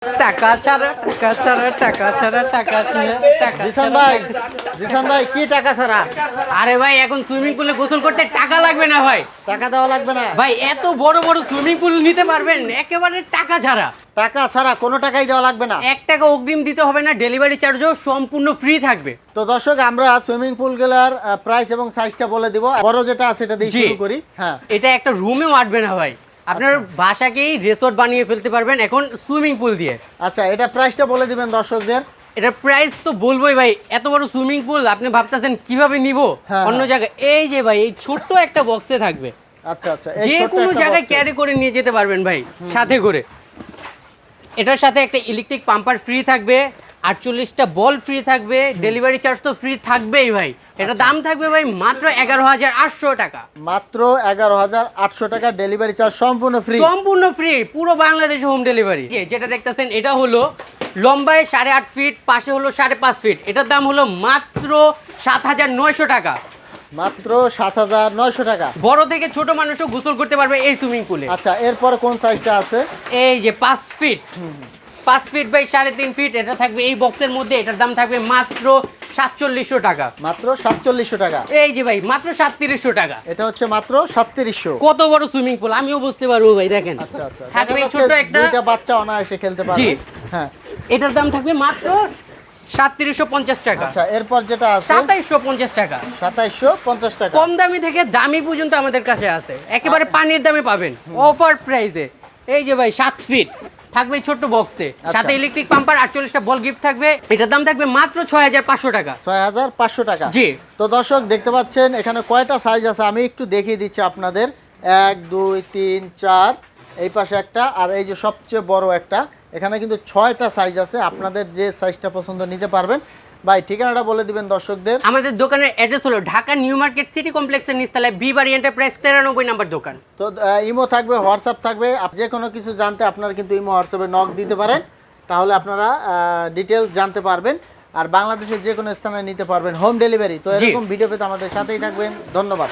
টাকা ছাড়া টাকা ছাড়া টাকা ছাড়া টাকা ছাড়া টাকা জিসান ভাই কি টাকা ছাড়া? আরে ভাই এখন সুইমিং পুলে গোসল করতে টাকা লাগবে না ভাই। টাকা দেওয়া লাগবে না ভাই এত বড় বড় সুইমিং পুল নিতে পারবেন একেবারে টাকা ছাড়া। টাকা ছাড়া কোনো টাকাই দেওয়া লাগবে না। 1 টাকা অগ্রিম দিতে হবে না, ডেলিভারি চার্জও সম্পূর্ণ ফ্রি থাকবে। তো দর্শক আমরা সুইমিং পুল গুলার প্রাইস এবং সাইজটা বলে দিব। বড় যেটা আছে সেটা দিয়ে শুরু করি। হ্যাঁ, এটা একটা রুমেও আটবে না ভাই, আপনার বাসাকেই রিসোর্ট বানিয়ে ফেলতে পারবেন এখন সুইমিং পুল দিয়ে। আচ্ছা, এটা প্রাইসটা বলে দিবেন দর্শকদের। এটা প্রাইস তো বলবোই ভাই, এত বড় সুইমিং পুল আপনি ভাবতেছেন কিভাবে নিব অন্য জায়গায়, এই যে ভাই এই ছোট্ট একটা বক্সে থাকবে। আচ্ছা আচ্ছা, যে কোনো জায়গায় ক্যারি করে নিয়ে যেতে পারবেন ভাই সাথে করে। এটার সাথে একটা ইলেকট্রিক পাম্পার ফ্রি থাকবে, 48টা বল ফ্রি থাকবে, ডেলিভারি চার্জ তো ফ্রি থাকবেই ভাই। এটা দাম থাকবে ভাই মাত্র 11,800 টাকা। মাত্র 11,800 টাকা, ডেলিভারি চার্জ সম্পূর্ণ ফ্রি। সম্পূর্ণ ফ্রি, পুরো বাংলাদেশে হোম ডেলিভারি। যেটা দেখতেছেন এটা হলো লম্বায় 8.5 ফিট, পাশে হলো 5.5 ফিট। এটার দাম হলো মাত্র 7,900 টাকা। মাত্র 7,900 টাকা। বড় থেকে ছোট মানুষও গোসল করতে পারবে এই সুইমিং পুলে। আচ্ছা, এরপর কোন সাইজটা আছে? এই যে 5 ফিট, 5 ফিট বাই 3.5 ফিট, এটা থাকবে এই বক্সের মধ্যে। এটার দাম থাকবে মাত্র 4700 টাকা। মাত্র 4700 টাকা। এই যে ভাই মাত্র 3700 টাকা। এটা হচ্ছে মাত্র 3700। কত বড় সুইমিং পুল আমিও বুঝতে পারবো ভাই, দেখেন। আচ্ছা আচ্ছা, থাকবে দেখা ছোট যাচ্ছে একটা, দুইটা বাচ্চা অনায়াসে খেলতে পারবে। জি। হ্যাঁ, এটার দাম থাকবে মাত্র 3750 টাকা। আচ্ছা, এরপর যেটা আছে 2750 টাকা। 2750 টাকা। কম দামি থেকে দামি পর্যন্ত আমাদের কাছে আছে, একেবারে পানির দামে পাবেন অফার প্রাইসে। এই যে ভাই 7 ফিট থাকবে ছোট্ট বক্সে, সাথে ইলেকট্রিক পাম্পার, 48টা বল গিফট থাকবে। এটার দাম থাকবে মাত্র 6500 টাকা। 6500 টাকা। জি। তো দর্শক দেখতে পাচ্ছেন এখানে কয়টা সাইজ আছে আমি একটু দেখিয়ে দিচ্ছি আপনাদের। 1 2 3 4, এই পাশে একটা, আর এই যে সবচেয়ে বড় একটা। এখানে কিন্তু 6টা সাইজ আছে, আপনাদের যে সাইজটা পছন্দ নিতে পারবেন। ভাই ঠিকানাটা বলে দিবেন দর্শকদের। আমাদের দোকানের অ্যাড্রেস হলো ঢাকা নিউ মার্কেট সিটি কমপ্লেক্সের নিচতলায় বি বাড়ি এন্টারপ্রাইজ 93 নম্বর দোকান। তো ইমো থাকবে, হোয়াটসঅ্যাপ থাকবে। যে কোনো কিছু জানতে আপনারা কিন্তু ইমো হোয়াটসঅ্যাপে নক দিতে পারেন, তাহলে আপনারা ডিটেলস জানতে পারবেন। আর বাংলাদেশের যে কোনো স্থানে নিতে পারবেন হোম ডেলিভারি। তো এরকম ভিডিও পেতে আমাদের সাথেই থাকবেন। ধন্যবাদ।